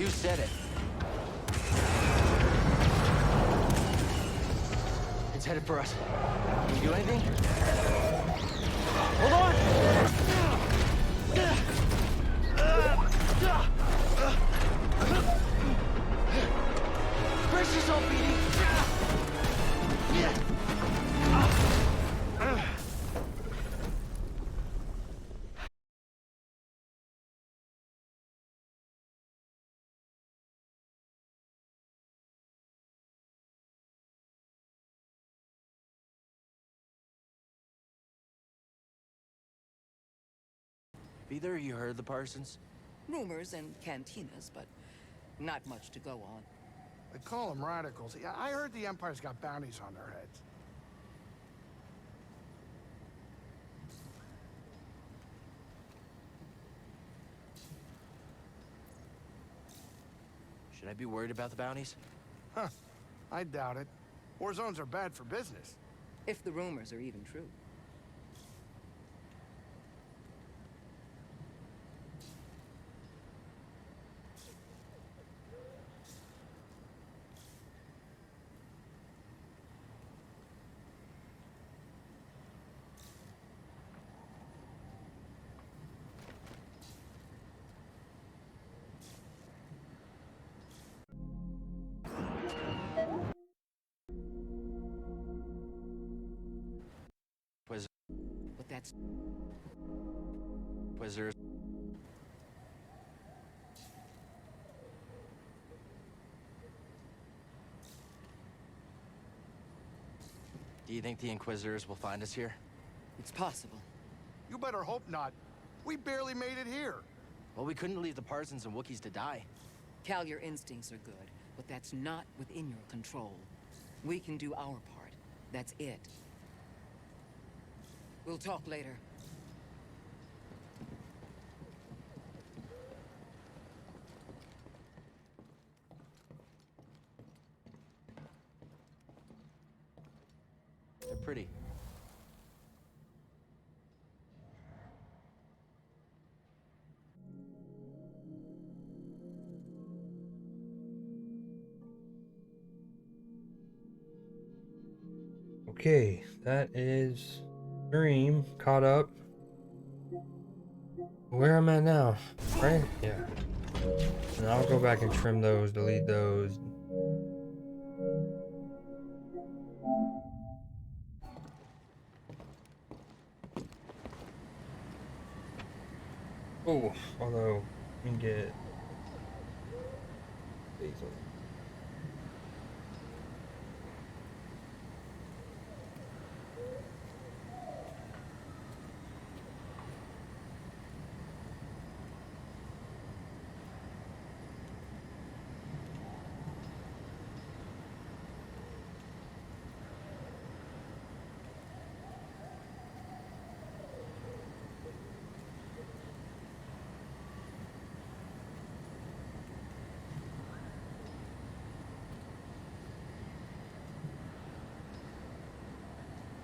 You said it. It's headed for us. Can you do anything? Hold on! Brace yourself, BD! Either you heard the Parsons? Rumors and cantinas, but not much to go on. They call them radicals. Yeah, I heard the Empire's got bounties on their heads. Should I be worried about the bounties? Huh. I doubt it. War zones are bad for business. If the rumors are even true. But that's... Wizards. Do you think the Inquisitors will find us here? It's possible. You better hope not. We barely made it here. Well, we couldn't leave the Parsons and Wookiees to die. Cal, your instincts are good, but that's not within your control. We can do our part. That's it. We'll talk later. They're pretty. Okay, that is stream caught up. Where am I now? Right? Yeah. And I'll go back and trim those, delete those. Oh, although we can get these ones.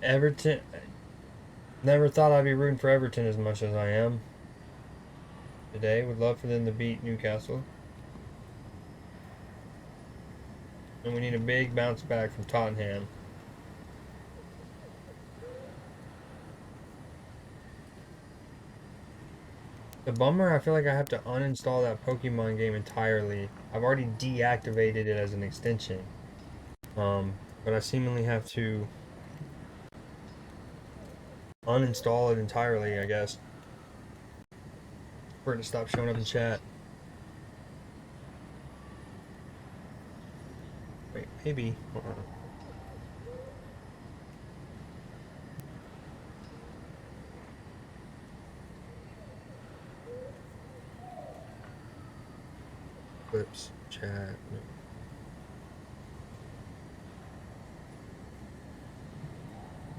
Everton. Never thought I'd be rooting for Everton as much as I am today. Would love for them to beat Newcastle. And we need a big bounce back from Tottenham. The bummer, I feel like I have to uninstall that Pokemon game entirely. I've already deactivated it as an extension. But I seemingly have to uninstall it entirely, I guess, for it to stop showing up in chat. Wait, maybe. Hold on. Clips, chat.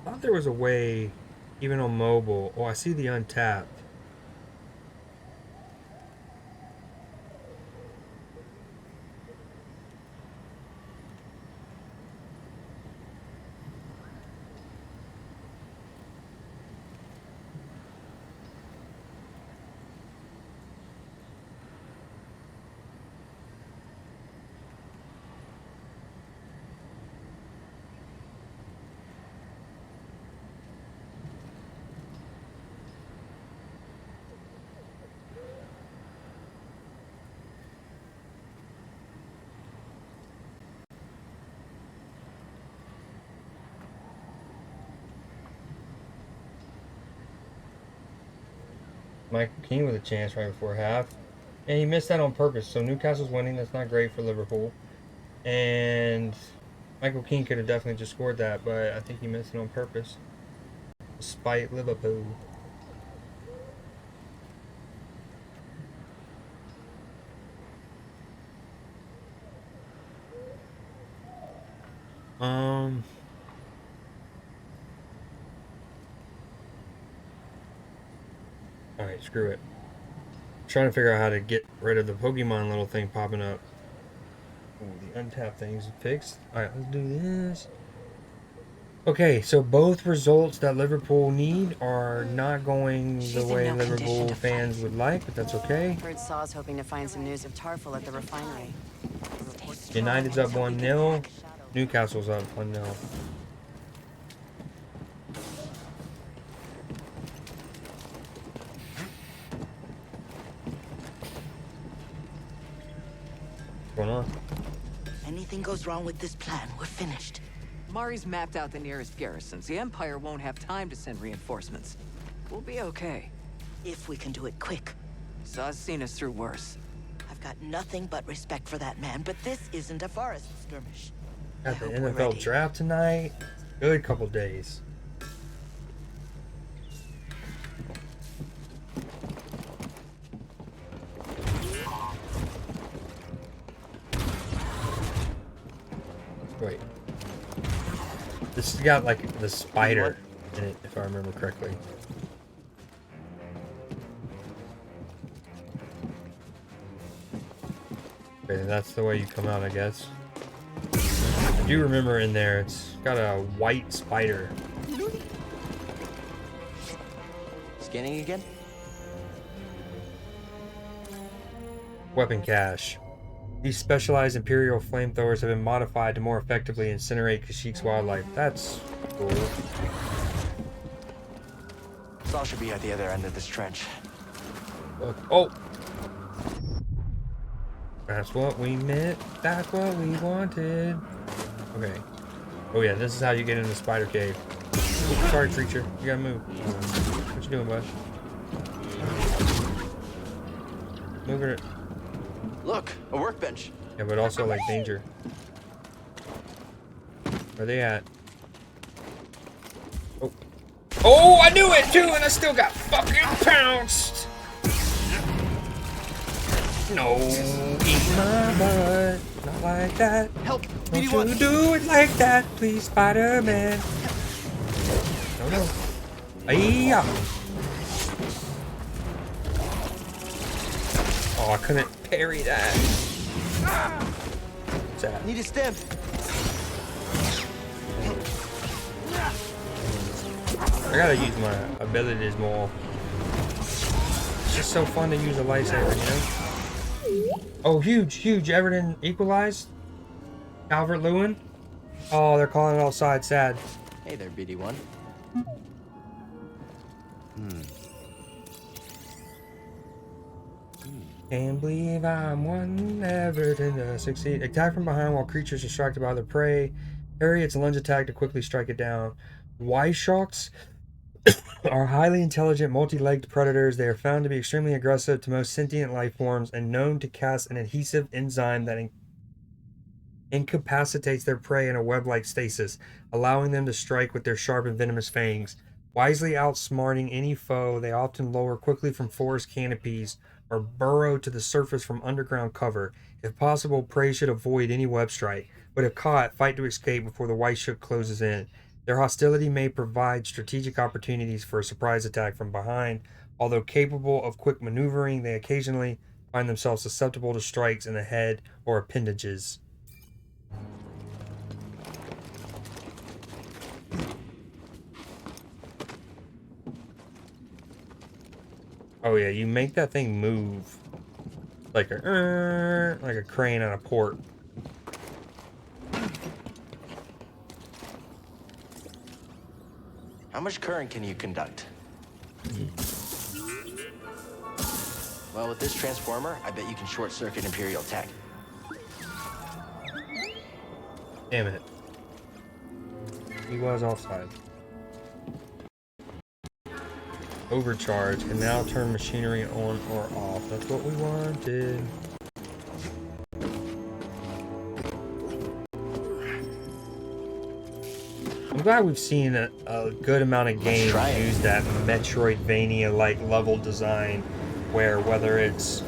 I thought there was a way, even on mobile. Oh, I see the untapped. Michael Keane with a chance right before half. And he missed that on purpose. So Newcastle's winning. That's not great for Liverpool. And Michael Keane could have definitely just scored that, but I think he missed it on purpose. Despite Liverpool. Alright, screw it. Trying to figure out how to get rid of the Pokemon little thing popping up. Oh, the untapped thing's fixed. Alright, let's do this. Okay, so both results that Liverpool need are not going the way Liverpool fans would like, but that's okay. Heard Saw's hoping to find some news of Tarful at the refinery. United's up 1-0. Newcastle's up 1-0. What's going on? Anything goes wrong with this plan, we're finished. Mari's mapped out the nearest garrisons. The Empire won't have time to send reinforcements. We'll be okay. If we can do it quick. Saw's seen us through worse. I've got nothing but respect for that man, but this isn't a forest skirmish. Got the I hope we're NFL ready. draft tonight. Good couple days. Wait. This has got like the spider in it, if I remember correctly. Okay, that's the way you come out, I guess. I do remember in there, it's got a white spider. Scanning again? Weapon cache. These specialized Imperial flamethrowers have been modified to more effectively incinerate Kashyyyk's wildlife. That's cool. Saw should be at the other end of this trench. Oh! That's what we meant. That's what we wanted. Okay. Oh yeah, this is how you get into the spider cave. Oops, sorry, creature. You gotta move. What you doing, bud? Moving it. Look, a workbench. Yeah, but also like danger. Where they at? Oh. Oh, I knew it too, and I still got fucking pounced. No, eat my butt. Not like that. Help! Don't BD1. you do it like that, please, Spider-Man. No, no. Ay-ya. Oh, I couldn't parry that. What's that? Need a stem. I gotta use my abilities more. It's just so fun to use a lightsaber, you know? Oh, huge, huge. Everton equalized. Calvert Lewin. Oh, they're calling it offside. Sad. Hey there, BD1. Can't believe I'm one Everton to succeed. Attack from behind while creatures are distracted by their prey. Parry its lunge attack to quickly strike it down. Wyyykspider are highly intelligent, multi-legged predators. They are found to be extremely aggressive to most sentient life forms and known to cast an adhesive enzyme that incapacitates their prey in a web-like stasis, allowing them to strike with their sharp and venomous fangs. Wisely outsmarting any foe, they often lower quickly from forest canopies or burrow to the surface from underground cover. If possible, prey should avoid any web strike, but if caught, fight to escape before the Wyyykspider closes in. Their hostility may provide strategic opportunities for a surprise attack from behind. Although capable of quick maneuvering, they occasionally find themselves susceptible to strikes in the head or appendages. Oh yeah, you make that thing move like a crane on a port. How much current can you conduct? Well, with this transformer, I bet you can short-circuit Imperial tech. Damn it. He was offside. overcharge and now turn machinery on or off. That's what we wanted. I'm glad we've seen a good amount of games use that Metroidvania-like level design, where whether it's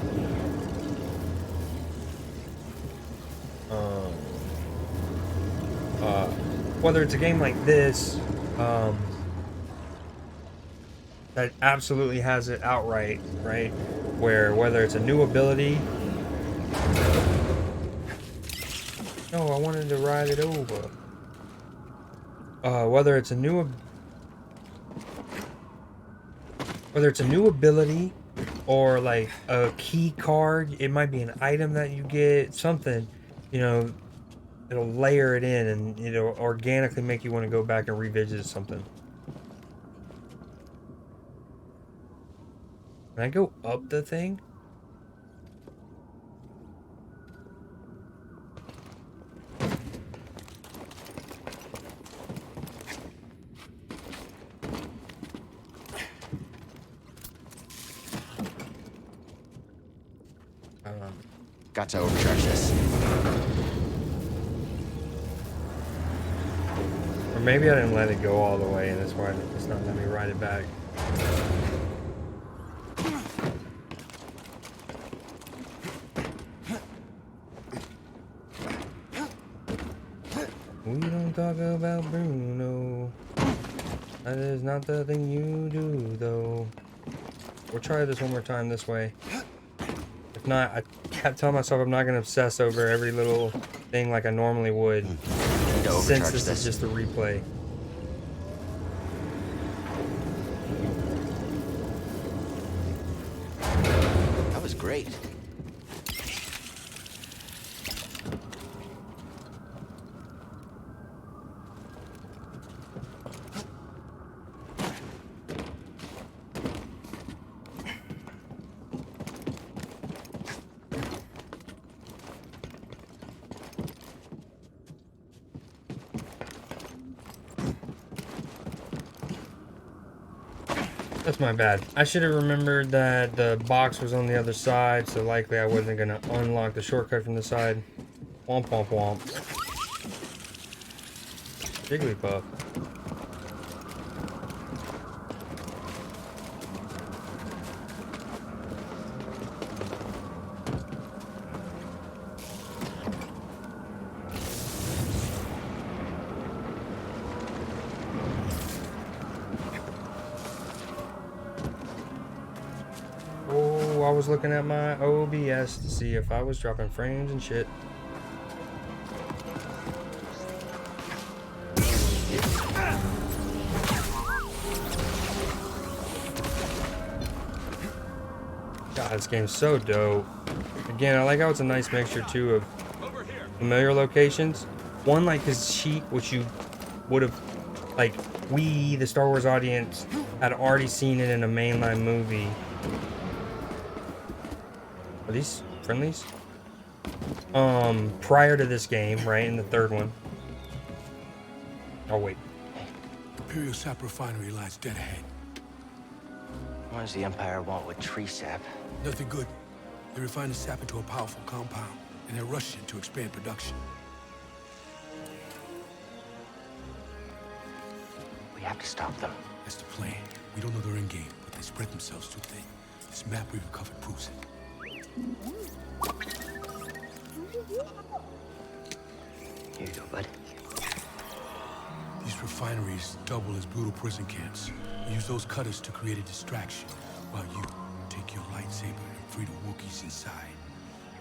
a game like this, that absolutely has it outright, right? Where whether it's a new ability. No, I wanted to ride it over. Whether it's a new ability or like a key card, it might be an item that you get, something, you know, it'll layer it in and it'll organically make you want to go back and revisit something. Can I go up the thing? Got to overcharge this. Or maybe I didn't let it go all the way, and that's why it's not letting me ride it back. We don't talk about Bruno. That is not the thing you do, though. We'll try this one more time this way. If not, I kept telling myself I'm not going to obsess over every little thing like I normally would, since this is just a replay. That was great. That's my bad. I should have remembered that the box was on the other side, so likely I wasn't going to unlock the shortcut from the side. Womp womp womp. Jigglypuff. I was looking at my OBS to see if I was dropping frames and shit. God, this game's so dope. Again, I like how it's a nice mixture too of familiar locations. One like Kashyyyk, which you would have, like, we, the Star Wars audience, had already seen it in a mainline movie. Are these friendlies? Prior to this game, right, in the third one. Oh, wait. Imperial sap refinery lies dead ahead. What does the Empire want with tree sap? Nothing good. They refine the sap into a powerful compound, and they're rushing to expand production. We have to stop them. That's the plan. We don't know their endgame, but they spread themselves too thin. This map we've recovered proves it. Here you go, bud. These refineries double as brutal prison camps. We use those cutters to create a distraction, while you take your lightsaber and free the Wookiees inside.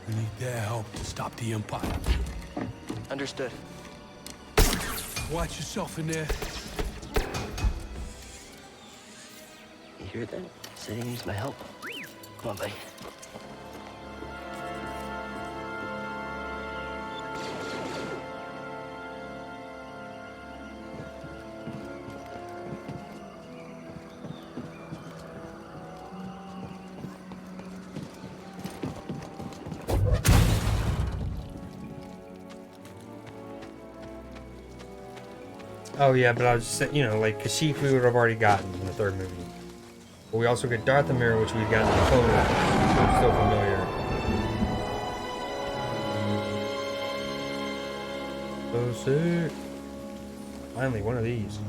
We need their help to stop the Empire. Understood. Watch yourself in there. You hear that? Said he needs my help. Come on, buddy. Oh yeah, but I was just saying, you know, like Kashyyyk we would have already gotten in the third movie. But we also get Dathomir, which we've gotten in the photo. So it's still familiar. So sick. Finally, one of these.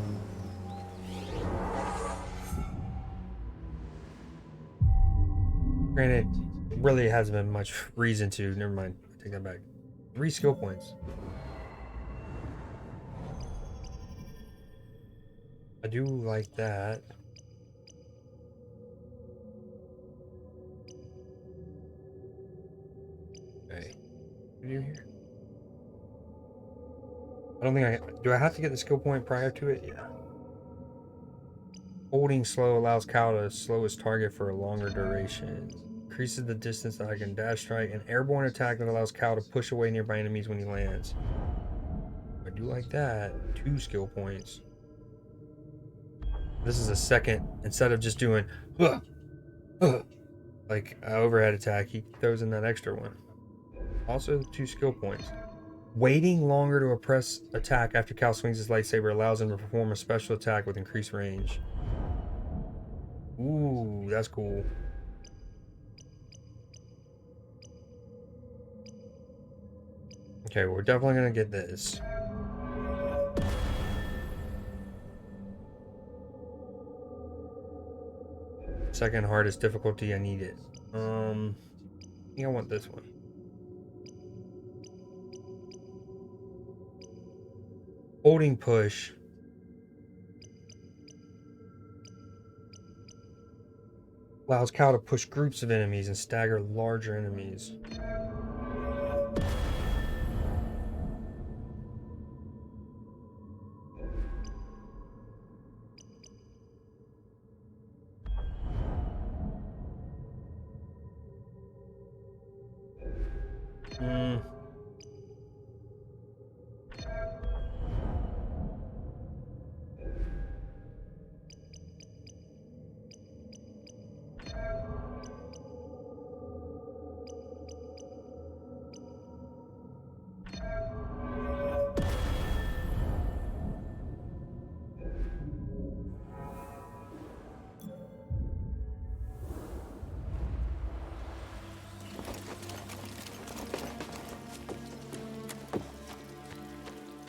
Granted, it really hasn't been much reason to. Never mind. I take that back. 3 skill points. I do like that. Okay. What do you do here? I don't think do I have to get the skill point prior to it? Yeah. Holding slow allows Cal to slow his target for a longer duration. Increases the distance that I can dash strike. An airborne attack that allows Cal to push away nearby enemies when he lands. I do like that. 2 skill points. This is a second. Instead of just doing like an overhead attack, he throws in that extra one. Also 2 skill points. Waiting longer to press attack after Cal swings his lightsaber allows him to perform a special attack with increased range. Ooh, that's cool. Okay, we're definitely gonna get this. Second hardest difficulty, I need it. I think I want this one. Holding push. Allows Cal to push groups of enemies and stagger larger enemies.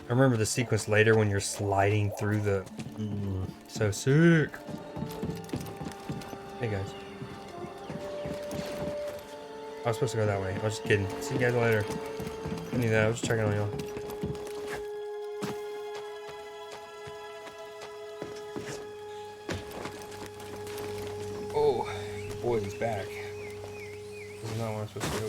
I remember the sequence later when you're sliding through the... so sick. Hey guys. I was supposed to go that way. I was just kidding. See you guys later. I knew that. I was just checking on y'all. Oh, boy, he's back. This is not where I'm supposed to go.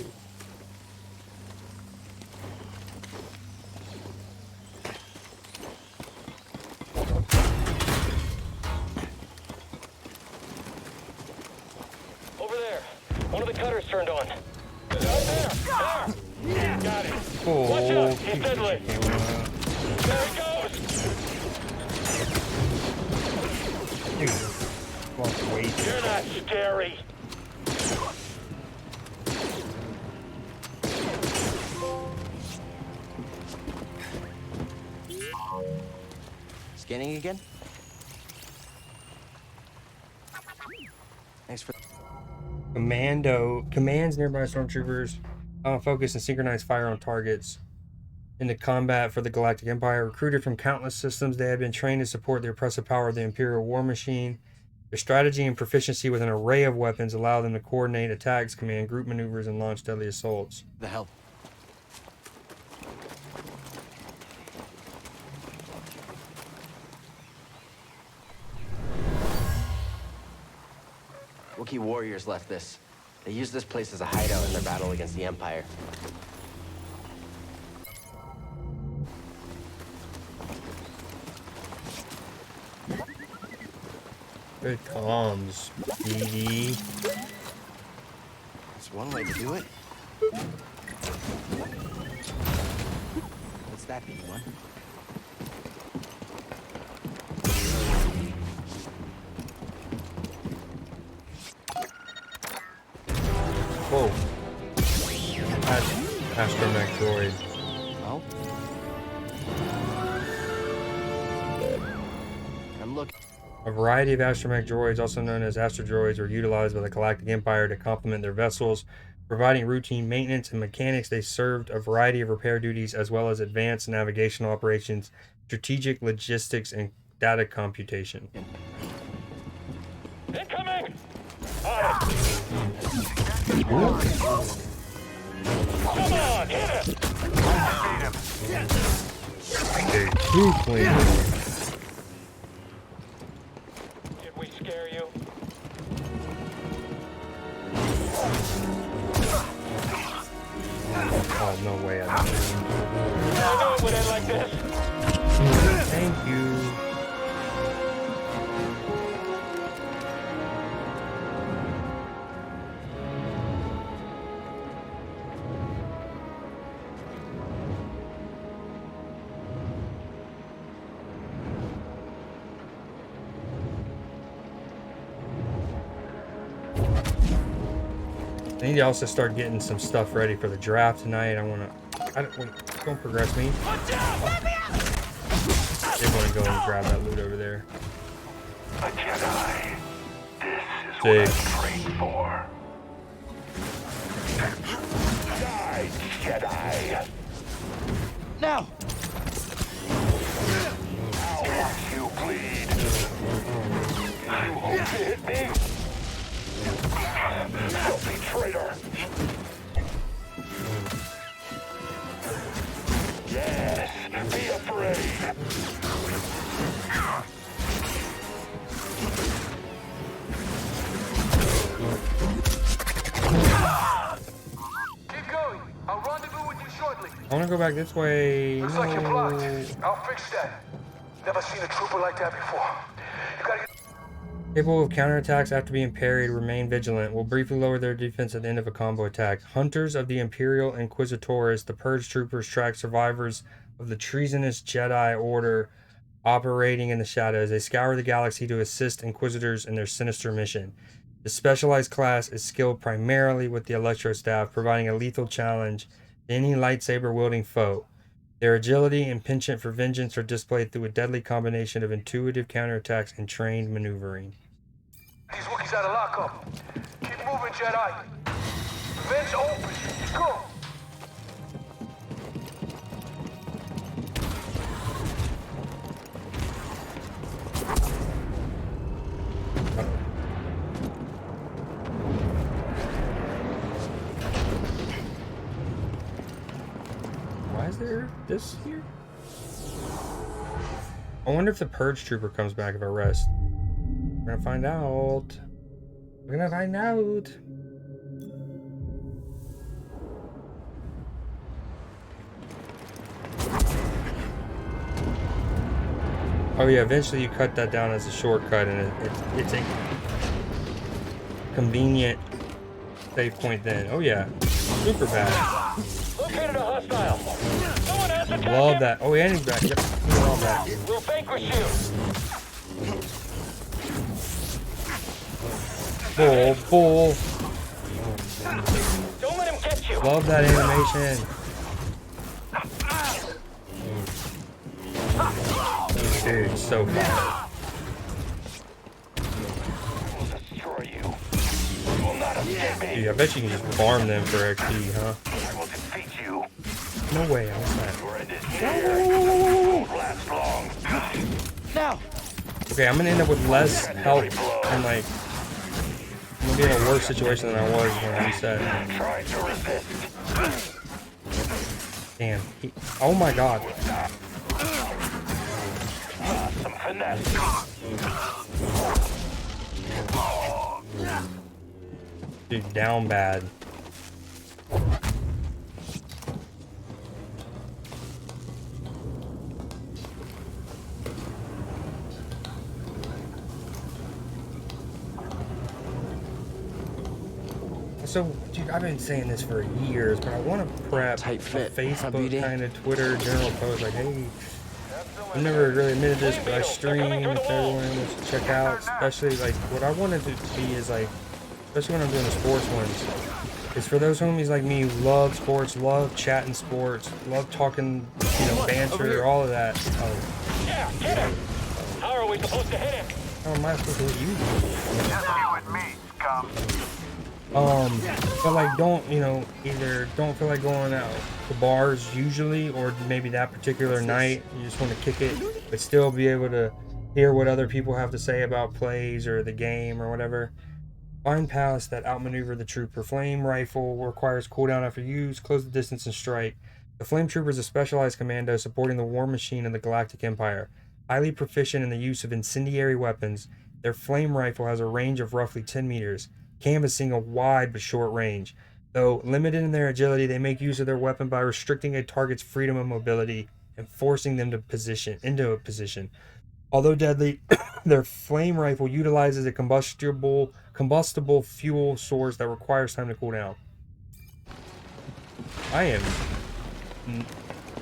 Turned on. There! Got it. Oh, watch out! He's deadly! There he goes! Dude, you're not scary! Scanning again? Thanks for... commands nearby stormtroopers focus and synchronize fire on targets into combat for the Galactic Empire. Recruited from countless systems, they have been trained to support the oppressive power of the Imperial war machine. Their strategy and proficiency with an array of weapons allow them to coordinate attacks, command group maneuvers, and launch deadly assaults. The hell? Wookiee warriors left this. They used this place as a hideout in their battle against the Empire. Good comms, BD. That's one way to do it. What's that, BD1? Whoa. Astromech droid. Oh? I'm looking. A variety of astromech droids, also known as astrodroids, were utilized by the Galactic Empire to complement their vessels, providing routine maintenance and mechanics. They served a variety of repair duties as well as advanced navigational operations, strategic logistics, and data computation. Incoming! On it! Come on, hit it! Okay, too clean. Did we scare you? Oh, no way. I knew it would end like this. Thank you. I need to also start getting some stuff ready for the draft tonight. Wait, don't progress me. They want to go and grab that loot over there. A Jedi. This is what I'm trained for. Die, Jedi. Now! I'll watch you bleed. You hope to hit me? Filthy traitor! Yes, be afraid! Keep going. I'll rendezvous with you shortly. I want to go back this way. Looks like you're blocked. No. I'll fix that. Never seen a trooper like that before. You gotta get... Capable of counterattacks after being parried, remain vigilant. Will briefly lower their defense at the end of a combo attack. Hunters of the Imperial Inquisitores, the Purge troopers, track survivors of the treasonous Jedi Order operating in the shadows. They scour the galaxy to assist Inquisitors in their sinister mission. The specialized class is skilled primarily with the Electro Staff, providing a lethal challenge to any lightsaber-wielding foe. Their agility and penchant for vengeance are displayed through a deadly combination of intuitive counterattacks and trained maneuvering. These Wookiees out of lockup. Keep moving, Jedi. Vents open. Let's go. Why is there this here? I wonder if the Purge Trooper comes back if I rest. We're gonna find out. We're gonna find out. Oh yeah, eventually you cut that down as a shortcut, and it's a convenient save point then. Oh yeah, super bad. Located a hostile. Someone else attack Love him. that. Oh yeah, and he's back. Yep, love that. We'll vanquish you. Bull. Don't let him get you. Love that animation. Dude, so fun. We'll destroy you. You will not escape me. Dude, I bet you can just farm them for XP, huh? I will defeat you. No way, I missed that. Your end is near. Won't last long. Now! Okay, I'm gonna end up with less health and like I'm gonna be in a worse situation than I was when I reset. Try to resist. Damn. Oh my god. Some finesse. Dude, down bad. So, dude, I've been saying this for years, but I want to prep Tight fit, a huh, Facebook BD? kind of Twitter general post like, hey, I've never really admitted this, but I stream if everyone wants to check out, especially like what I wanted to be is like, especially when I'm doing the sports ones, is for those homies like me who love sports, love chatting sports, love talking, you know, banter, all of that. Oh, Yeah, hit him. How are we supposed to hit him? How am I supposed to hit you? Just you and me, scum. But like, don't, you know, either don't feel like going out to bars usually, or maybe that particular night you just want to kick it, but still be able to hear what other people have to say about plays or the game or whatever. Find paths that outmaneuver the trooper. Flame rifle requires cooldown after use, close the distance, and strike. The flame trooper is a specialized commando supporting the war machine of the Galactic Empire. Highly proficient in the use of incendiary weapons, their flame rifle has a range of roughly 10 meters, canvassing a wide but short range. Though limited in their agility, they make use of their weapon by restricting a target's freedom of mobility and forcing them into a position. Although deadly, their flame rifle utilizes a combustible fuel source that requires time to cool down. I am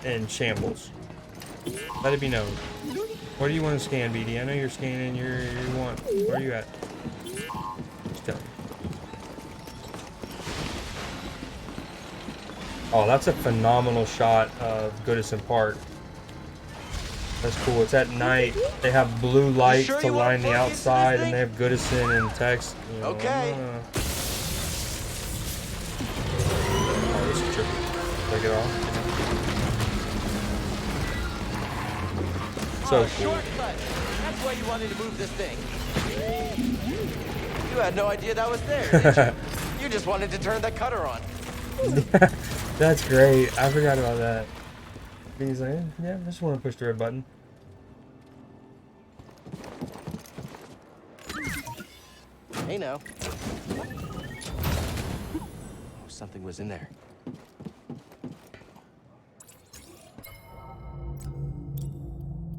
in shambles. Let it be known. What do you want to scan, BD? I know you're scanning. You want. Where are you at? Just tell me. Oh, that's a phenomenal shot of Goodison Park. That's cool. It's at night. They have blue lights to line the outside, and they have Goodison and text. You know, Okay. Oh, this is tricky. Take it off. So cool. Shortcut. That's why you wanted to move this thing. You had no idea that was there, did you? You just wanted to turn that cutter on. That's great. I forgot about that. He's like, yeah, I just want to push the red button. Hey now. Oh, something was in there.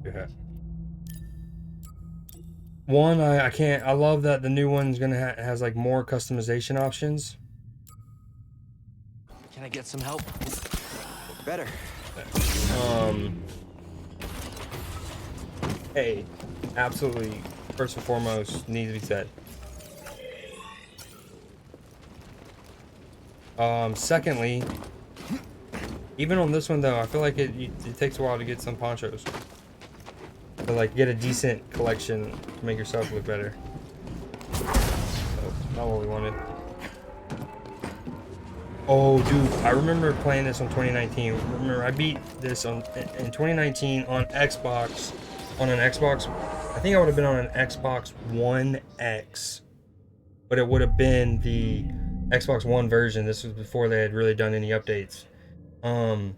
Yeah. One, I can't. I love that the new one's gonna has like more customization options. Can I get some help? Better. Hey, absolutely. First and foremost, needs to be said. Secondly, even on this one though, I feel like it takes a while to get some ponchos. To like get a decent collection to make yourself look better. So, not what we wanted. Oh, dude, I remember playing this on 2019. Remember, I beat this in 2019 on Xbox. On an Xbox, I think I would have been on an Xbox One X, but it would have been the Xbox One version. This was before they had really done any updates. And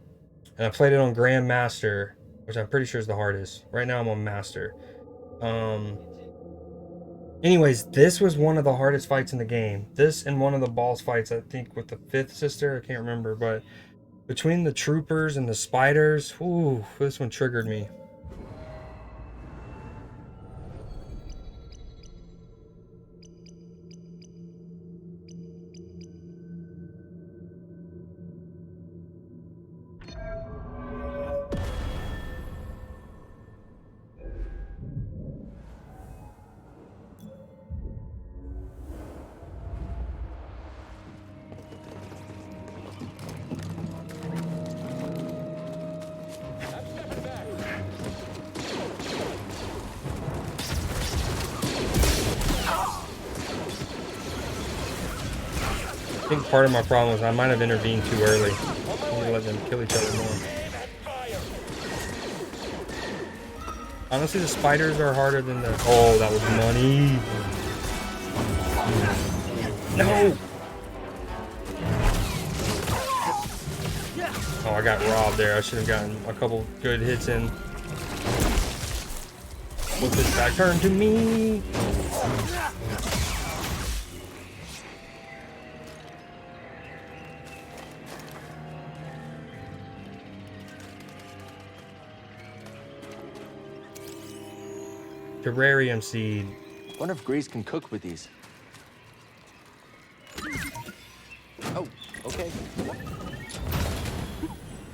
I played it on Grandmaster, which I'm pretty sure is the hardest. Right now I'm on Master. Anyways, this was one of the hardest fights in the game. This and one of the boss fights, I think, with the fifth sister. I can't remember, but between the troopers and the spiders, ooh, this one triggered me. I think part of my problem was I might have intervened too early. I need to let them kill each other more. Honestly, the spiders are harder than the... Oh, that was money. No! Oh, I got robbed there. I should have gotten a couple good hits in. What's this back turn to me? Terrarium seed. Wonder if Grease can cook with these. Oh, okay.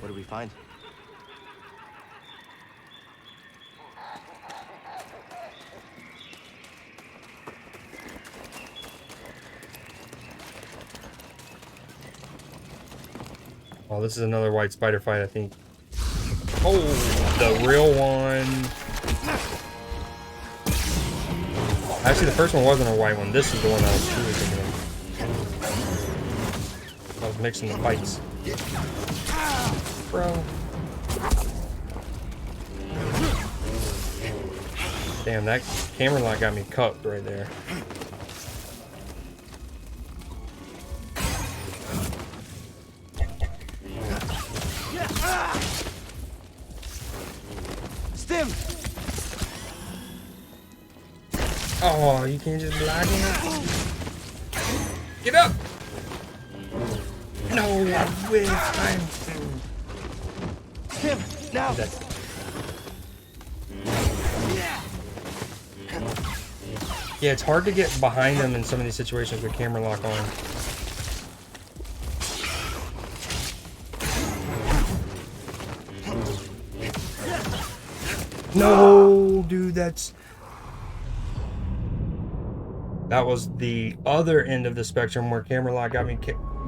What do we find? Oh, this is another white spider fight, I think. Oh, the real one. Actually, the first one wasn't a white one. This is the one I was truly thinking of. I was mixing the fights. Bro. Damn, that camera lock got me cupped right there. Stim! Oh, you can't just block him. Get up! No, I wish I'm... Stim, now! Yeah, it's hard to get behind them in some of these situations with camera lock on. No, dude, that was the other end of the spectrum where camera lock got me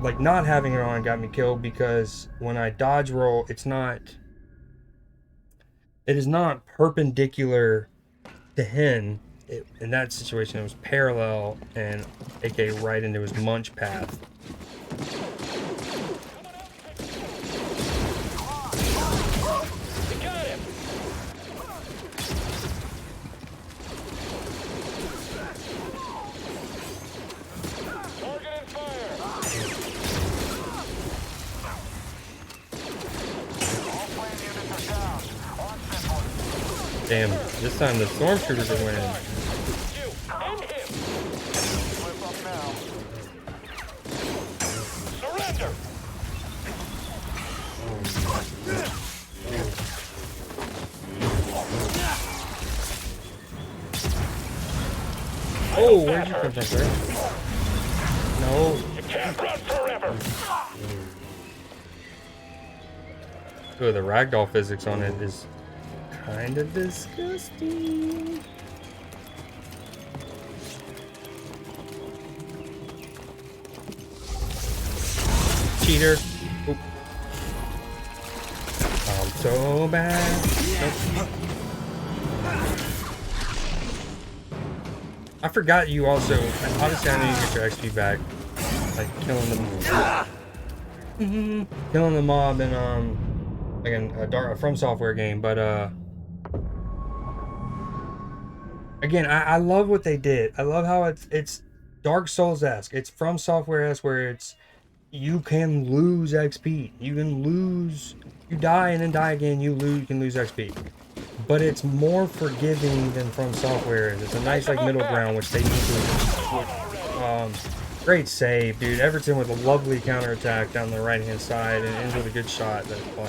like not having it on got me killed, because when I dodge roll, it is not perpendicular to him. In that situation, it was parallel and aka right into his munch path. Damn, this time the stormtroopers are winning. Oh, where'd you come from, sir? No. You can't run forever. Ooh, the ragdoll physics on it is kind of disgusting. Cheater. Oop. I'm so bad. Nope. I forgot you also. Obviously, I know you get your XP back, like killing the killing the mob in like a From Software game. But again, I love what they did. I love how it's Dark Souls-esque. It's From Software-esque, where it's you can lose XP. You can lose. You die and then die again. You can lose XP. But it's more forgiving than From Software is. It's a nice like middle ground, which they need to. Great save, dude. Everton with a lovely counterattack down the right hand side and ends with a good shot. That's fun.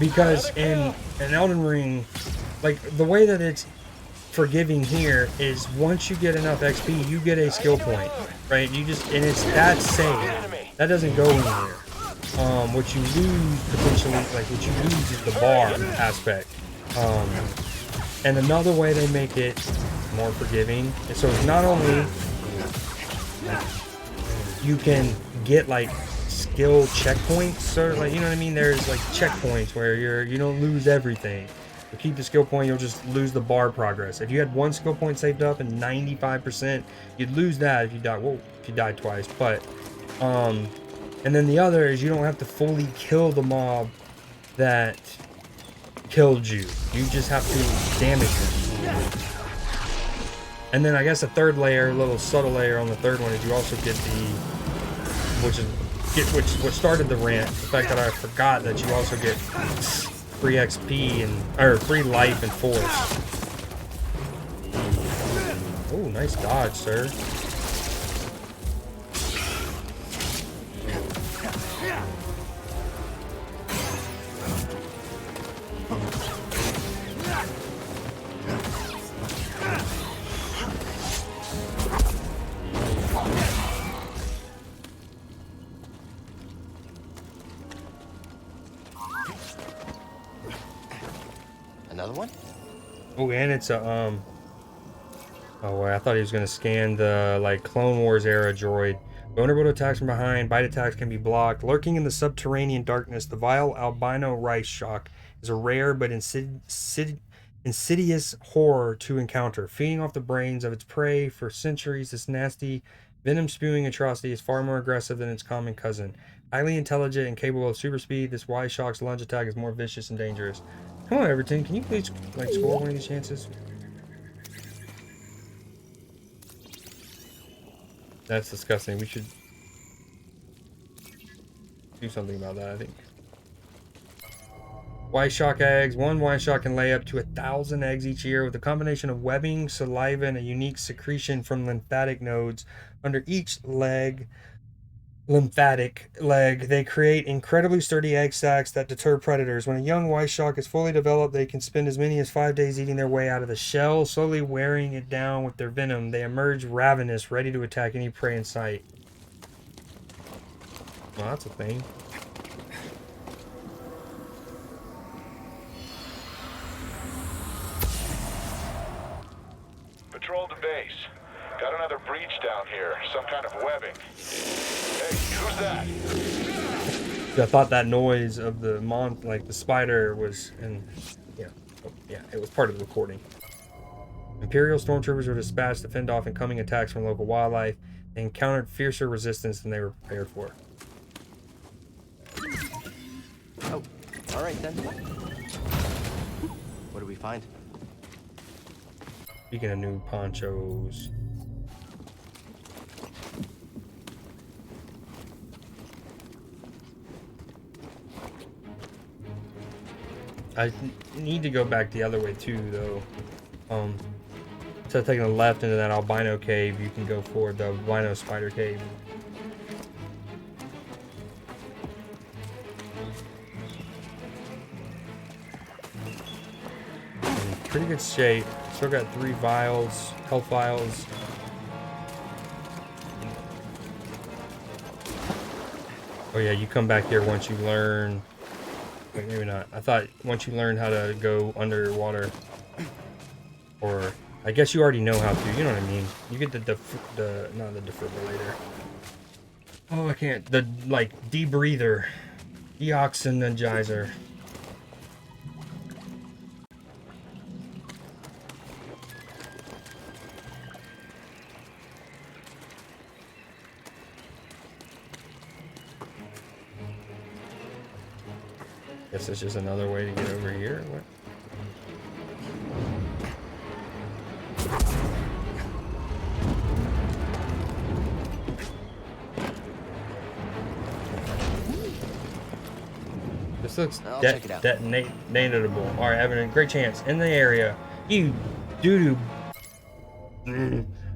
Because in Elden Ring, like the way that it's forgiving here is once you get enough XP, you get a skill point, right? You just and it's that save that doesn't go anywhere. What you lose potentially, like what you lose is the bar aspect. And another way they make it more forgiving, and so it's not only you can get like skill checkpoints, or like you know what I mean. There's like checkpoints where you don't lose everything. You keep the skill point, you'll just lose the bar progress. If you had one skill point saved up and 95%, you'd lose that if you die. Well, if you died twice, but and then the other is you don't have to fully kill the mob that killed you. You just have to damage them. And then I guess a third layer, a little subtle layer on the third one, is you also get what started the rant. The fact that I forgot that you also get free XP or free life and force. Oh, nice dodge, sir. Another one? Oh, and it's a oh wait, I thought he was gonna scan the like Clone Wars era droid. Vulnerable to attacks from behind, bite attacks can be blocked. Lurking in the subterranean darkness, the vile albino rice shock is a rare but insidious horror to encounter. Feeding off the brains of its prey for centuries, this nasty, venom-spewing atrocity is far more aggressive than its common cousin. Highly intelligent and capable of super speed, this Wyyyk's lunge attack is more vicious and dangerous. Come on, Everton, can you please score one of these chances? That's disgusting. We should do something about that, I think. Wyyk eggs. One Wyyk can lay up to 1,000 eggs each year. With a combination of webbing, saliva, and a unique secretion from lymphatic nodes under each lymphatic leg, they create incredibly sturdy egg sacs that deter predators. When a young Wyyk is fully developed, they can spend as many as 5 days eating their way out of the shell, slowly wearing it down with their venom. They emerge ravenous, ready to attack any prey in sight. Well, that's a thing. Patrol the base. Got another breach down here. Some kind of webbing. Hey, who's that? I thought that noise of the the spider was, it was part of the recording. Imperial stormtroopers were dispatched to fend off incoming attacks from local wildlife. They encountered fiercer resistance than they were prepared for. Oh, all right then. What do we find? Speaking of new ponchos. I need to go back the other way too, though. Instead of taking a left into that albino cave, you can go for the Wyyykspider cave. In pretty good shape. Still got 3 vials, health vials. Oh yeah, you come back here once you learn. Wait, maybe not. I thought once you learn how to go underwater, or I guess you already know how to. You know what I mean? You get not the defibrillator. Oh, I can't. The debreather, deoxygenerizer. Guess it's just another way to get over here. What? This looks detonatable. All right, having a great chance in the area. You doo-doo.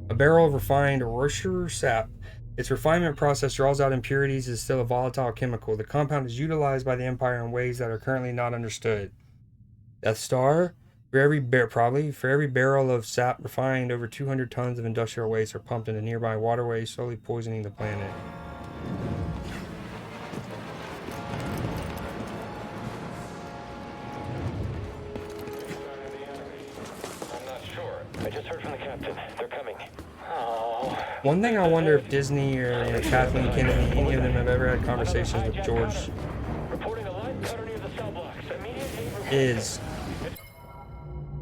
A barrel of refined Rosher sap. Its refinement process draws out impurities. Is still a volatile chemical. The compound is utilized by the Empire in ways that are currently not understood. Death Star. For every barrel of sap refined, over 200 tons of industrial waste are pumped into nearby waterways, slowly poisoning the planet. I'm not sure. I just heard from the captain. They're coming. One thing I wonder if Disney or Kathleen Kennedy, any of them have ever had conversations with George is,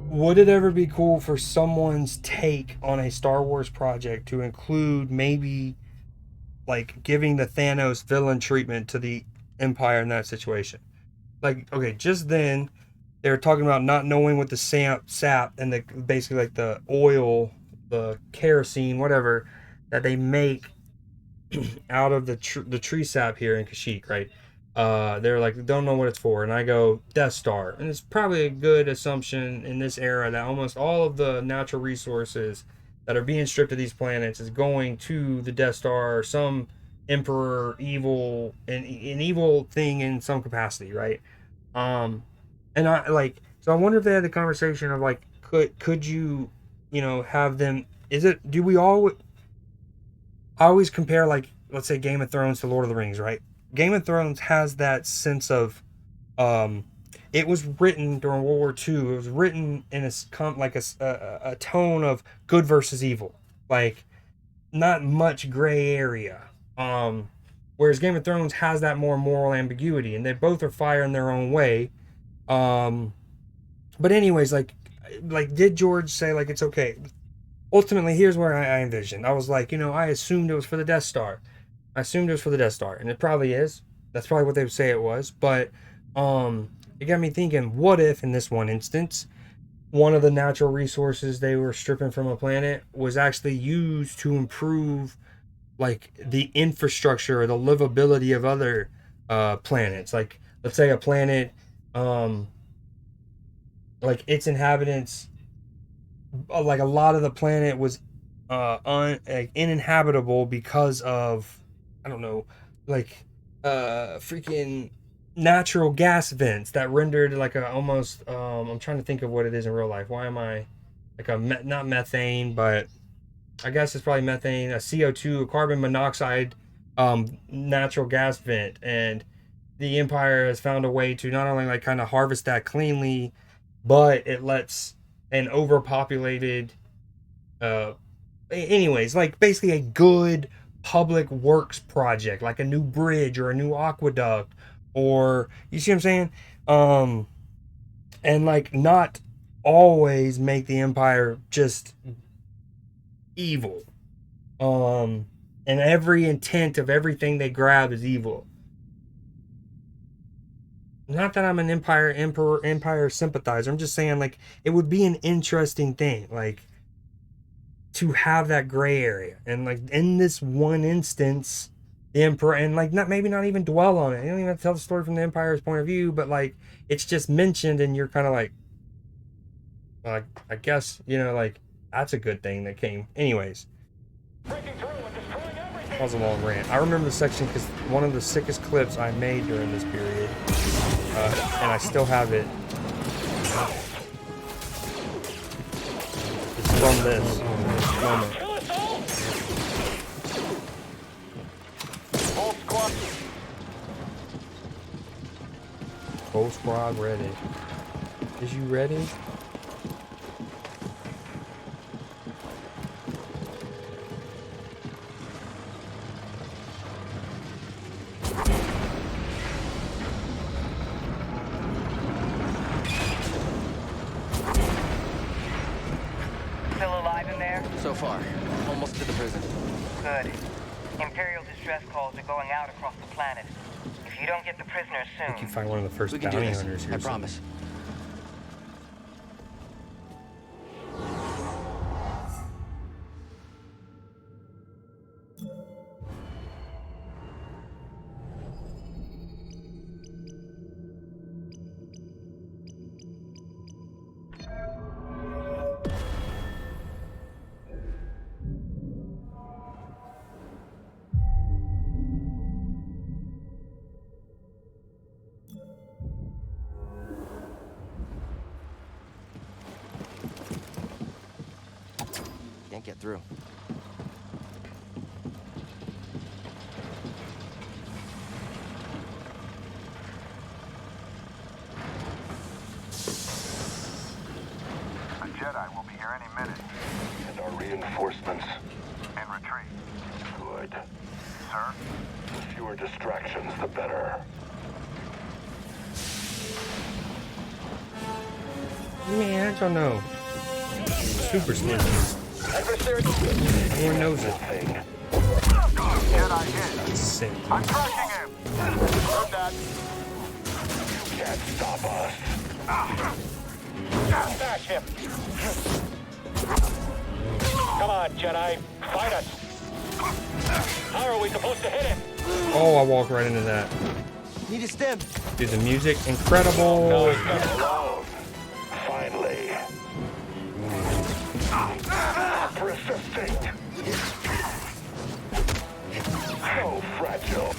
would it ever be cool for someone's take on a Star Wars project to include maybe giving the Thanos villain treatment to the Empire in that situation? Okay, just then they were talking about not knowing what the sap and basically the oil, the kerosene, whatever, that they make out of the tree sap here in Kashyyyk, right? They're like, don't know what it's for. And I go, Death Star. And it's probably a good assumption in this era that almost all of the natural resources that are being stripped of these planets is going to the Death Star, or some emperor, an evil thing in some capacity, right? And I so I wonder if they had the conversation of could you have them, I always compare let's say Game of Thrones to Lord of the Rings, right? Game of Thrones has that sense of, it was written during World War II. It was written in a tone of good versus evil, not much gray area. Whereas Game of Thrones has that more moral ambiguity, and they both are fire in their own way. But anyways, like did George say like it's okay? Ultimately, here's where I envisioned. I was like, you know, I assumed it was for the Death Star. I assumed it was for the Death Star, and it probably is. That's probably what they would say it was. But it got me thinking, what if in this one instance, one of the natural resources they were stripping from a planet was actually used to improve like the infrastructure or the livability of other planets? Like, let's say a planet, like its inhabitants, like a lot of the planet was uninhabitable because of, I don't know, like freaking natural gas vents that rendered like a almost I'm trying to think of what it is in real life. Why am I like not methane, but I guess it's probably methane, a CO2, a carbon monoxide natural gas vent. And the Empire has found a way to not only like kind of harvest that cleanly, but it lets an overpopulated anyways, like basically a good public works project, like a new bridge or a new aqueduct, or you see what I'm saying? And like not always make the Empire just evil. And every intent of everything they grab is evil. Not that I'm an Empire sympathizer. I'm just saying, like, it would be an interesting thing, like, to have that gray area. And like in this one instance, the Emperor, and like maybe not even dwell on it. You don't even have to tell the story from the Empire's point of view, but like it's just mentioned, and you're kind of like, I guess, you know, like that's a good thing that came. Anyways, that was a long rant. I remember the section because one of the sickest clips I made during this period, and I still have it. It's from this moment. Whole squad ready. Is you ready? Still alive in there? So far. Almost to the prison. Good. Imperial distress calls are going out across the planet. If you don't get the prisoners soon... I think you find one of the first We can do bounty this. hunters here. I promise. Can't get through. The Jedi will be here any minute. And our reinforcements? In retreat. Good. Sir? The fewer distractions, the better. Man, I don't know. Super sneaky. Everyone knows it. Jedi hit. That's sick. I'm crushing him. Heard that. You can't stop us. Smash him. Come on, Jedi. Fight us. How are we supposed to hit him? Oh, I walked right into that. Need a stem. Dude, the music, incredible. No, he's not alone. Finally. Persisting. So fragile.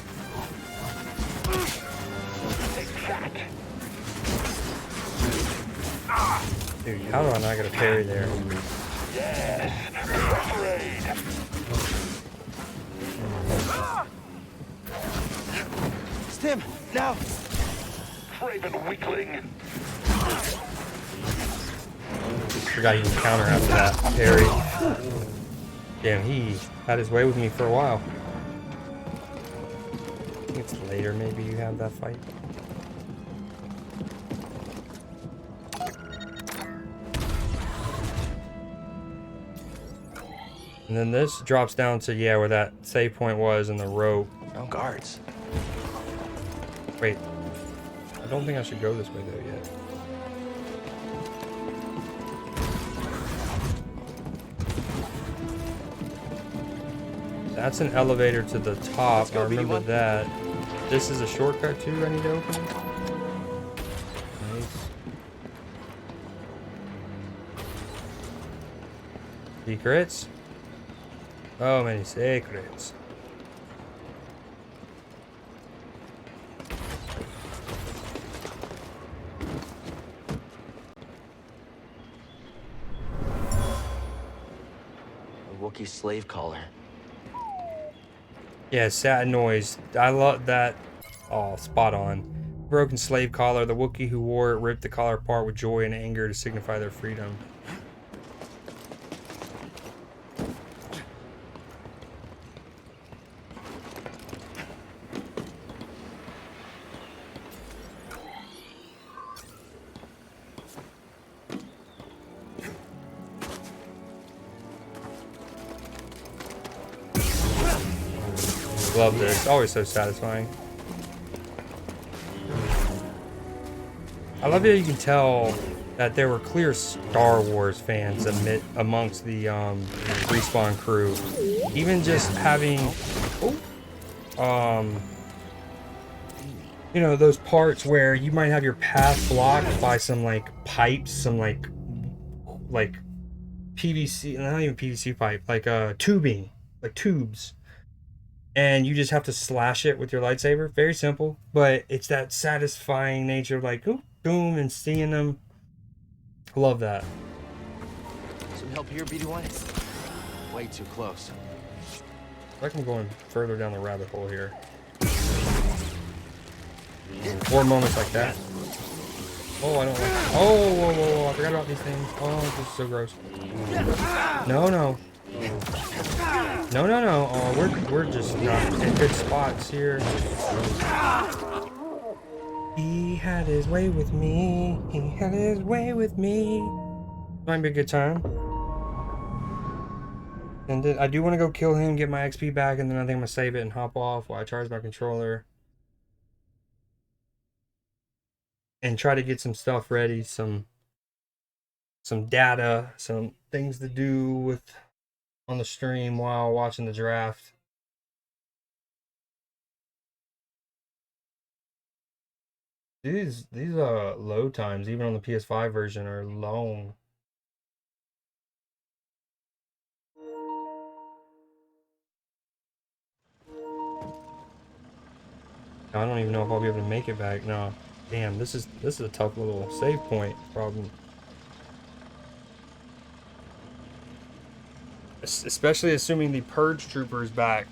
Take that. Dude, how do I not get a parry there? Yes. Separate. Stem, now. Craven weakling. Forgot he can counter after that parry. Damn, he had his way with me for a while. I think it's later maybe you have that fight. And then this drops down to, yeah, where that save point was and the rope. No guards. Wait. I don't think I should go this way though yet. That's an elevator to the top. I remember that. This is a shortcut too I need to open. Nice. Secrets. Oh, many secrets. A Wookiee slave collar. Yeah, satin noise. I love that. Oh, spot on. Broken slave collar. The Wookiee who wore it ripped the collar apart with joy and anger to signify their freedom. Love this. Always so satisfying. I love how you can tell that there were clear Star Wars fans amongst the Respawn crew. Even just having, you know, those parts where you might have your path blocked by some like pipes, some like PVC, not even PVC pipe, like tubing, like tubes. And you just have to slash it with your lightsaber. Very simple, but it's that satisfying nature of like, ooh, boom, and seeing them. I love that. Some help here, BD1? Way too close. I like I'm going further down the rabbit hole here. More moments like that. Oh, I don't like. Oh, whoa, whoa, whoa! I forgot about these things. Oh, this is so gross. No, no. No, no, no. Oh, we're just not in good spots here. He had his way with me. He had his way with me. Might be a good time. And then I do want to go kill him, get my XP back, and then I think I'm gonna save it and hop off while I charge my controller. And try to get some stuff ready, some data, some things to do with on the stream while watching the draft. These load times, even on the PS5 version, are long. I don't even know if I'll be able to make it back. No, damn, this is a tough little save point problem. Especially assuming the Purge Trooper is back.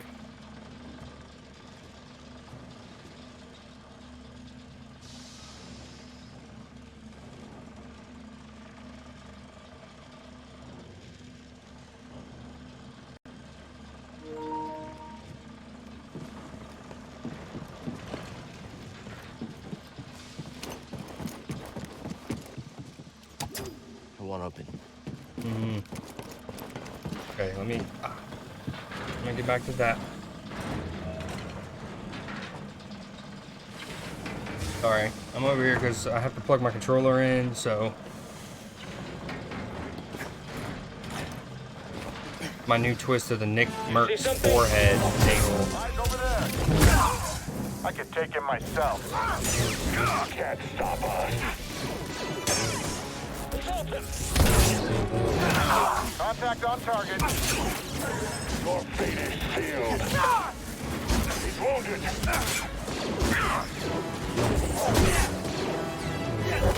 It won't open. Okay, let me get back to that. Sorry, I'm over here because I have to plug my controller in, so my new twist of the Nick Merckx forehead angle. I could take him myself. Can't stop us. Contact on target. Your fate is sealed. He's wounded.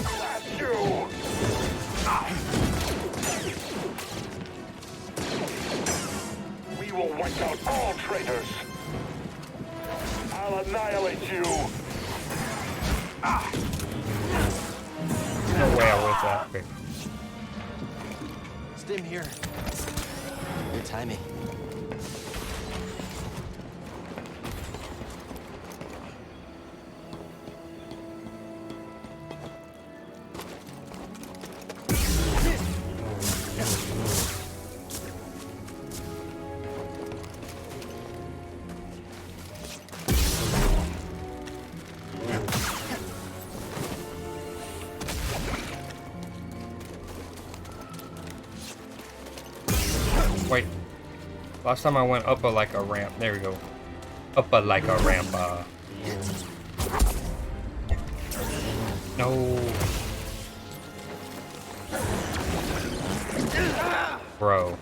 Blast you! We will wipe out all traitors. I'll annihilate you. No way I wrote that. Okay. Stim here. Good timing. Last time I went up a like a ramp. There we go. Up a like a ramp. No. Bro.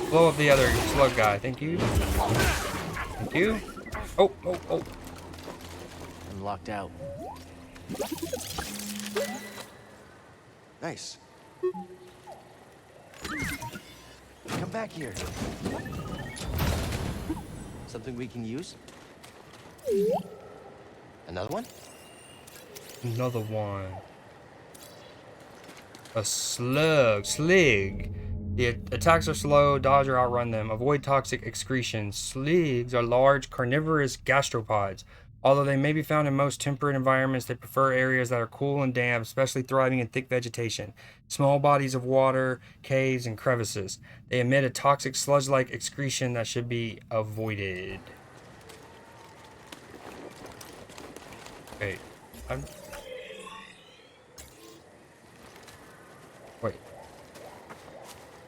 Blow up the other slug guy. Thank you. Thank you. Oh, oh, oh. I'm locked out. Nice. Come back here. Something we can use? Another one? Another one. A slug. Slig. The attacks are slow, dodge or outrun them. Avoid toxic excretion. Sligs are large, carnivorous gastropods. Although they may be found in most temperate environments, they prefer areas that are cool and damp, especially thriving in thick vegetation, small bodies of water, caves, and crevices. They emit a toxic sludge-like excretion that should be avoided. Okay, wait.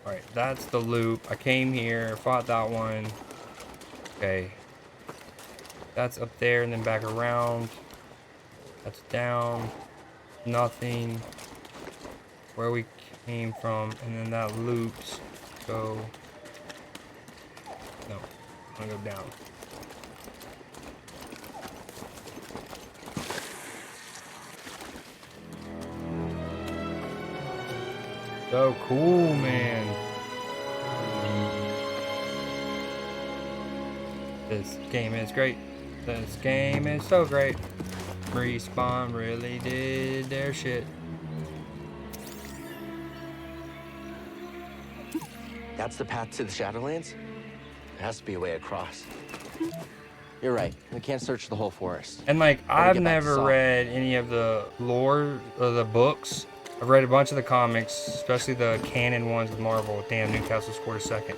Alright, that's the loop. I came here, fought that one. Okay. That's up there and then back around. That's down. Nothing. Where we came from. And then that loops. Go. No. I'm gonna go down. So cool, man. This game is great. This game is so great. Respawn really did their shit. That's the path to the Shadowlands? There has to be a way across. You're right. We can't search the whole forest. And like, I've never read any of the lore or the books. I've read a bunch of the comics, especially the canon ones with Marvel. Damn, Newcastle scored a second.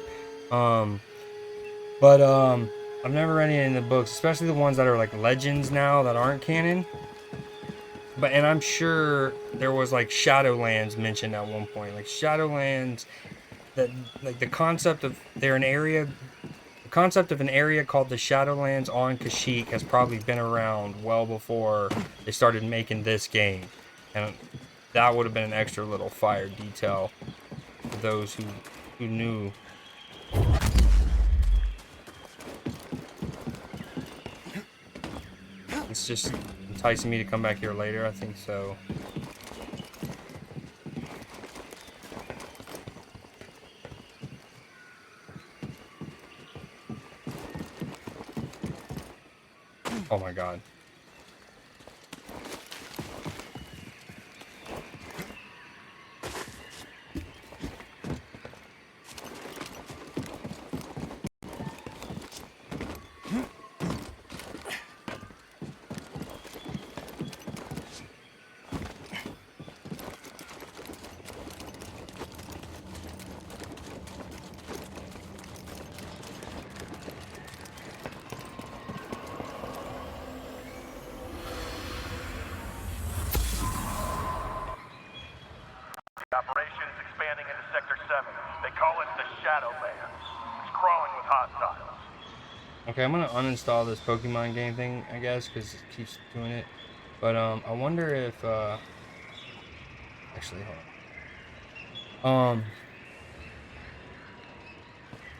I've never read any in the books, especially the ones that are like legends now that aren't canon. And I'm sure there was like Shadowlands mentioned at one point. Like Shadowlands, that like the concept of an area called the Shadowlands on Kashyyyk has probably been around well before they started making this game, and that would have been an extra little fire detail for those who knew. It's just enticing me to come back here later, I think so. Oh my god. Operations expanding into Sector 7. They call it the Shadowlands. It's crawling with hostiles. Okay, I'm gonna uninstall this Pokemon game thing, I guess, because it keeps doing it. But I wonder if actually, hold on.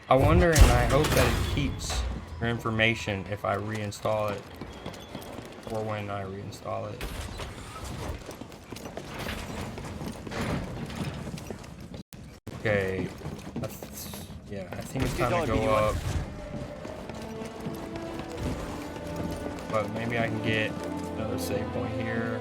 I wonder, and I hope that it keeps your information if I reinstall it, or when I reinstall it. Okay, yeah, I think it's time to go up. But maybe I can get another save point here.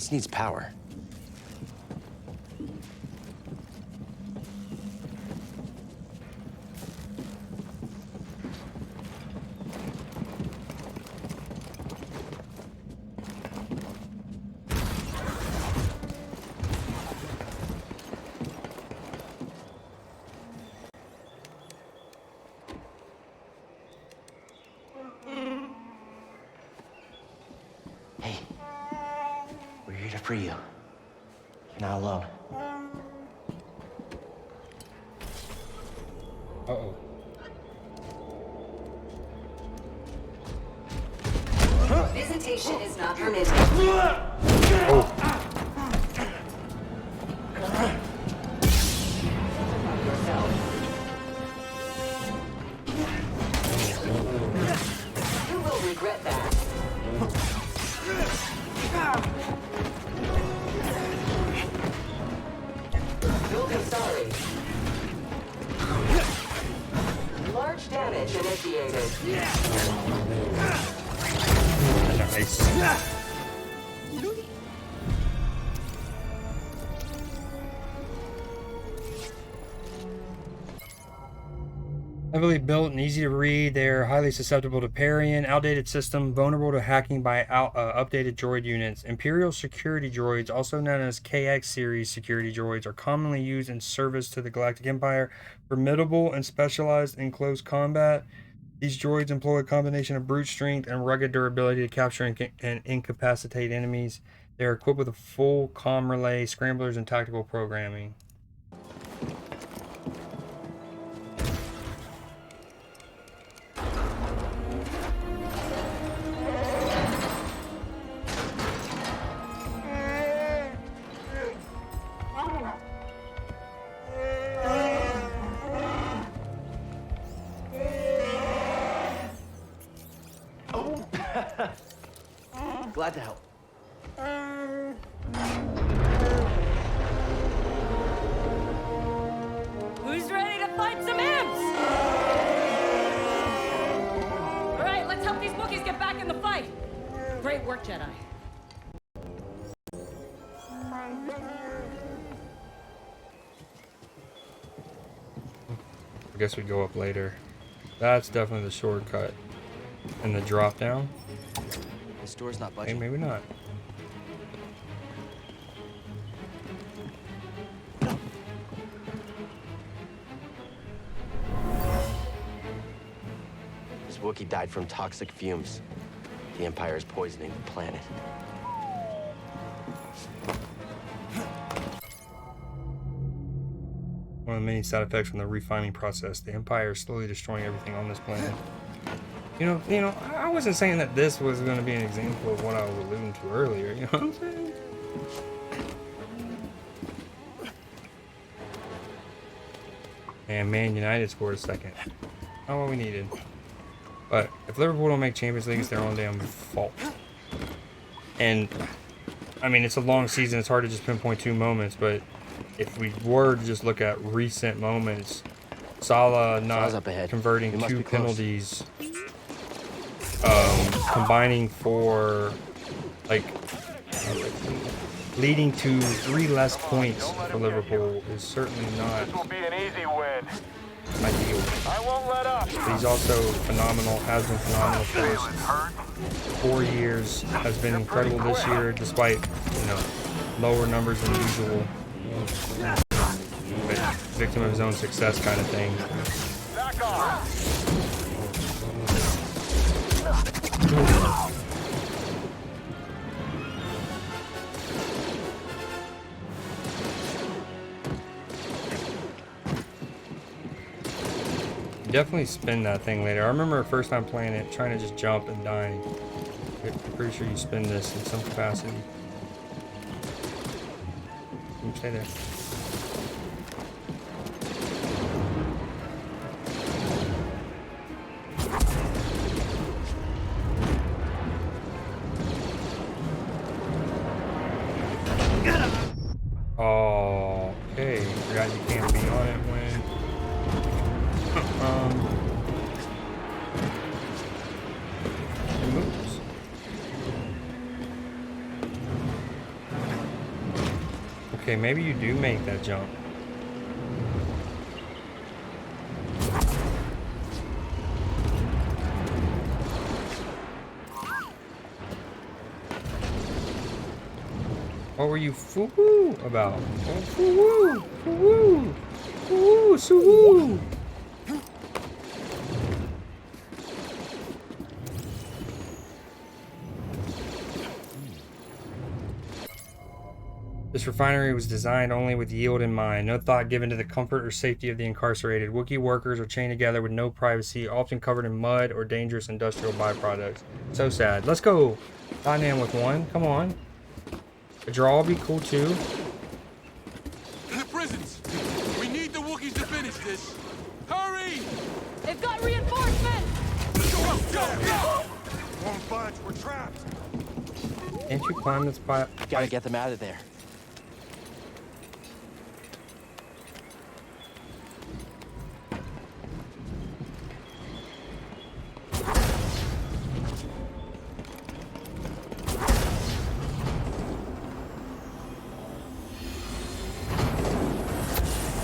This needs power. Hey, we're here to free you. You're not alone. Uh-oh. Visitation is not permitted. Oh. You will regret that. You'll be sorry. Large damage initiated. Nice. Heavily built and easy to read, they're highly susceptible to parrying, outdated system, vulnerable to hacking by updated droid units. Imperial security droids, also known as KX series security droids, are commonly used in service to the Galactic Empire, formidable and specialized in close combat. These droids employ a combination of brute strength and rugged durability to capture and incapacitate enemies. They are equipped with a full comm relay, scramblers, and tactical programming. Glad to help. Who's ready to fight some imps? All right, let's help these Wookiees get back in the fight. Great work, Jedi. I guess we go up later. That's definitely the shortcut. And the drop down. This door's not Hey, budging. maybe not. This Wookiee died from toxic fumes. The Empire is poisoning the planet. One of the many side effects from the refining process. The Empire is slowly destroying everything on this planet. You know, I wasn't saying that this was going to be an example of what I was alluding to earlier. You know what I'm saying? And Man United scored a second. Not what we needed. But if Liverpool don't make Champions League, it's their own damn fault. And I mean, it's a long season. It's hard to just pinpoint two moments. But if we were to just look at recent moments, Salah not converting two penalties. Combining for leading to 3 less points for Liverpool is certainly not ideal. But he's also phenomenal, has been phenomenal for 4 years, has been incredible this year despite, lower numbers than usual. But victim of his own success kind of thing. Definitely spin that thing later. I remember the first time playing it, trying to just jump and dying. I'm pretty sure you spin this in some capacity. Stay there. Oh, okay. Forgot you can't be on it when it moves. Okay, maybe you do make that jump. What were you foo-woo about? Oh, foo-woo! Foo-woo! Foo-woo! Soo-woo! This refinery was designed only with yield in mind. No thought given to the comfort or safety of the incarcerated. Wookiee workers are chained together with no privacy, often covered in mud or dangerous industrial byproducts. So sad. Let's go! Dynam with one. Come on. A draw would be cool too. In the prisons! We need the Wookiees to finish this! Hurry! They've got reinforcements! Go, go, go! Won't budge, we're trapped. Can't you climb this pipe? Gotta get them out of there.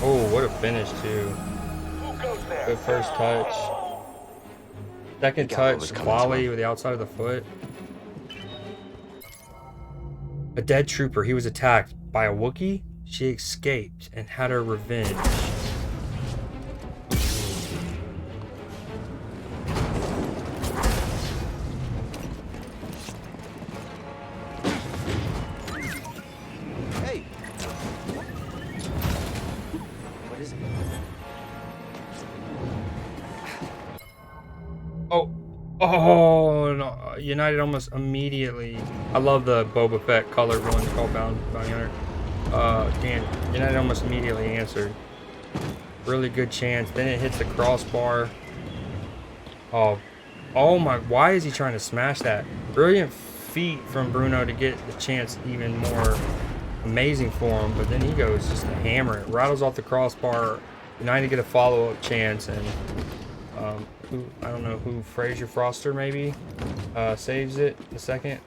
Oh, what a finish too. Good first touch. Second touch, volley with the outside of the foot. A dead trooper. He was attacked by a Wookiee. She escaped and had her revenge. Hey! What is it? Oh, no. United almost immediately. I love the Boba Fett colored one called Bounty Hunter. United almost immediately answered. Really good chance. Then it hits the crossbar. Oh my, why is he trying to smash that? Brilliant feat from Bruno to get the chance even more amazing for him, but then he goes just to hammer it. Rattles off the crossbar. United get a follow-up chance, and I don't know who, Fraser Froster maybe, saves it the second.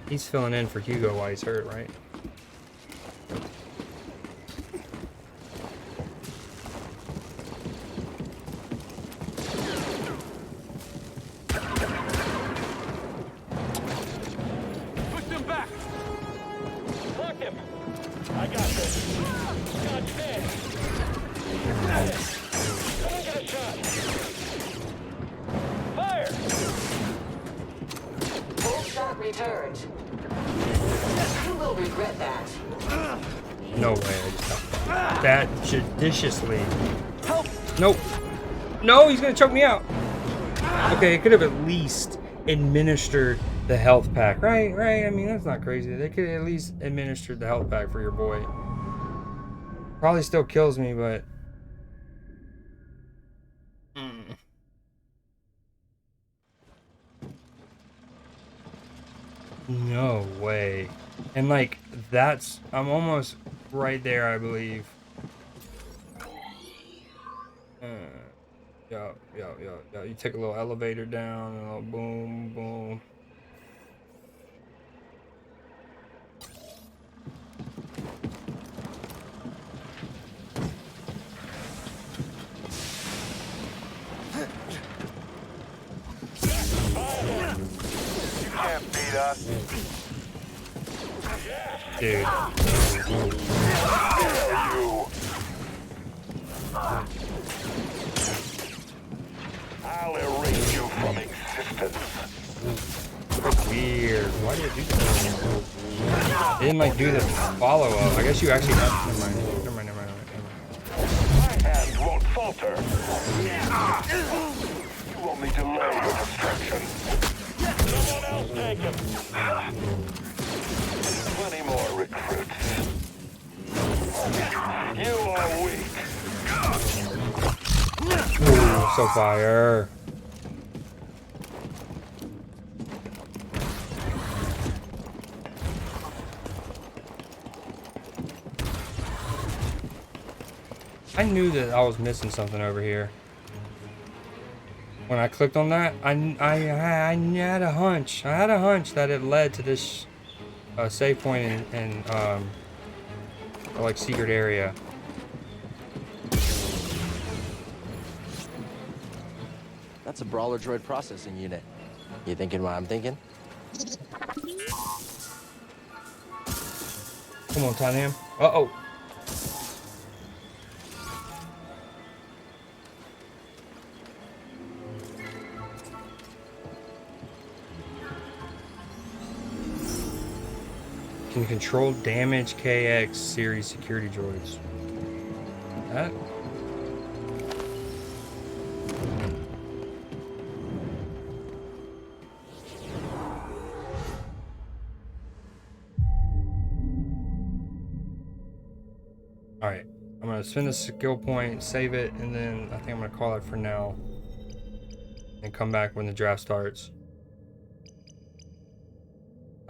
He's filling in for Hugo while he's hurt, right? Push them back. Block him. I got this. God damn. Come and get a shot. Fire. Full shot returned. You will regret that. No way. I just got that judiciously. Nope. No, he's gonna choke me out. Okay, it could have at least administered the health pack, right? I mean, that's not crazy. They could have at least administered the health pack for your boy. Probably still kills me, but no way. And like, I'm almost right there, I believe. Yo. You take a little elevator down, and a little boom, boom. You can't beat us. Dude. I'll erase you from existence. That's weird. Why did you do that? They didn't like do the follow up. I guess you actually have. Never mind. My hand won't falter. You only delay your destruction. Someone else take him. Plenty more recruits. You are weak. Ooh, so fire. I knew that I was missing something over here. When I clicked on that, I had a hunch. I had a hunch that it led to this save point in Or like secret area. That's a brawler droid processing unit. You thinking what I'm thinking? Come on, Tottenham. Uh-oh. Can control damage KX series security droids. That? Alright, I'm going to spend the skill point, save it, and then I think I'm going to call it for now. And come back when the draft starts.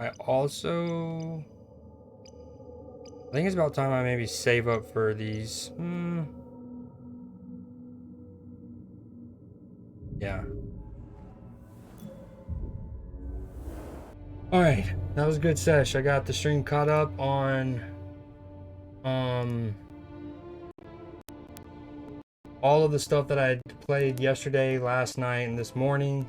I also... I think it's about time I maybe save up for these. Yeah. Alright, that was a good sesh. I got the stream caught up on all of the stuff that I played yesterday, last night, and this morning.